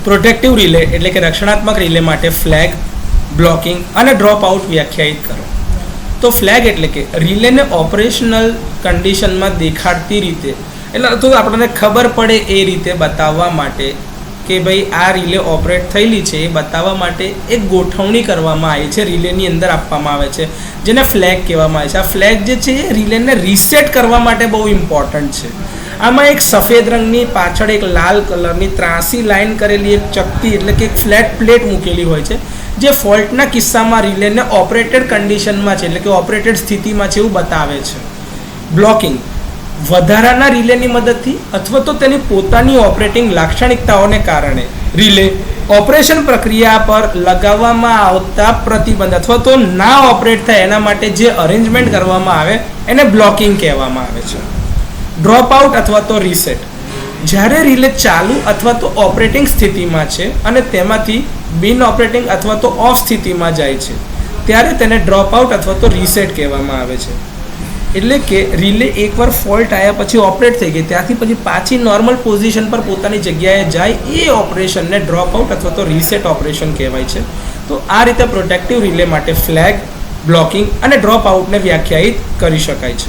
Protective relay એટલે કે રક્ષણાત્મક રિલે માટે ફ્લેગ, બ્લોકિંગ અને ડ્રોપ આઉટ વ્યાખ્યાયિત કરો. તો ફ્લેગ એટલે કે રિલેને ઓપરેશનલ કન્ડિશનમાં દેખાડતી રીતે, એટલે તો આપણને ખબર પડે એ રીતે બતાવવા માટે કે ભાઈ આ રિલે ઓપરેટ થયેલી છે એ બતાવવા માટે એક ગોઠવણી કરવામાં આવી છે, રિલેની અંદર આપવામાં આવે છે, જેને ફ્લેગ કહેવામાં આવે છે. આ ફ્લેગ જે છે એ રિલેને રીસેટ કરવા માટે બહુ ઇમ્પોર્ટન્ટ છે. આમાં એક સફેદ રંગની પાછળ એક લાલ કલરની ત્રાસી લાઇન કરેલી એક ચકતી એટલે કે એક ફ્લેટ પ્લેટ મૂકેલી હોય છે, જે ફોલ્ટના કિસ્સામાં રિલેને ઓપરેટેડ કન્ડિશનમાં છે એટલે કે ઓપરેટેડ સ્થિતિમાં છે એવું બતાવે છે. બ્લોકિંગ વધારાના રિલેની મદદથી અથવા તો તેની પોતાની ઓપરેટિંગ લાક્ષણિકતાઓને કારણે રિલે ઓપરેશન પ્રક્રિયા પર લગાવવામાં આવતા પ્રતિબંધ અથવા તો ના ઓપરેટ થાય એના માટે જે અરેન્જમેન્ટ કરવામાં આવે એને બ્લોકિંગ કહેવામાં આવે છે. ડ્રોપ આઉટ અથવા તો રીસેટ જ્યારે રિલે ચાલુ અથવા તો ઓપરેટિંગ સ્થિતિમાં છે અને તેમાંથી બિન ઓપરેટિંગ અથવા તો ઓફ સ્થિતિમાં જાય છે ત્યારે તેને ડ્રોપ આઉટ અથવા તો રીસેટ કહેવામાં આવે છે. એટલે કે રિલે એકવાર ફોલ્ટ આવ્યા પછી ઓપરેટ થઈ ગઈ ત્યાંથી પછી પાછી નોર્મલ પોઝિશન પર પોતાની જગ્યાએ જાય એ ઓપરેશનને ડ્રોપ આઉટ અથવા તો રીસેટ ઓપરેશન કહેવાય છે. તો આ રીતે પ્રોટેક્ટિવ રિલે માટે ફ્લેગ, બ્લોકિંગ અને ડ્રોપ આઉટને વ્યાખ્યાયિત કરી શકાય છે.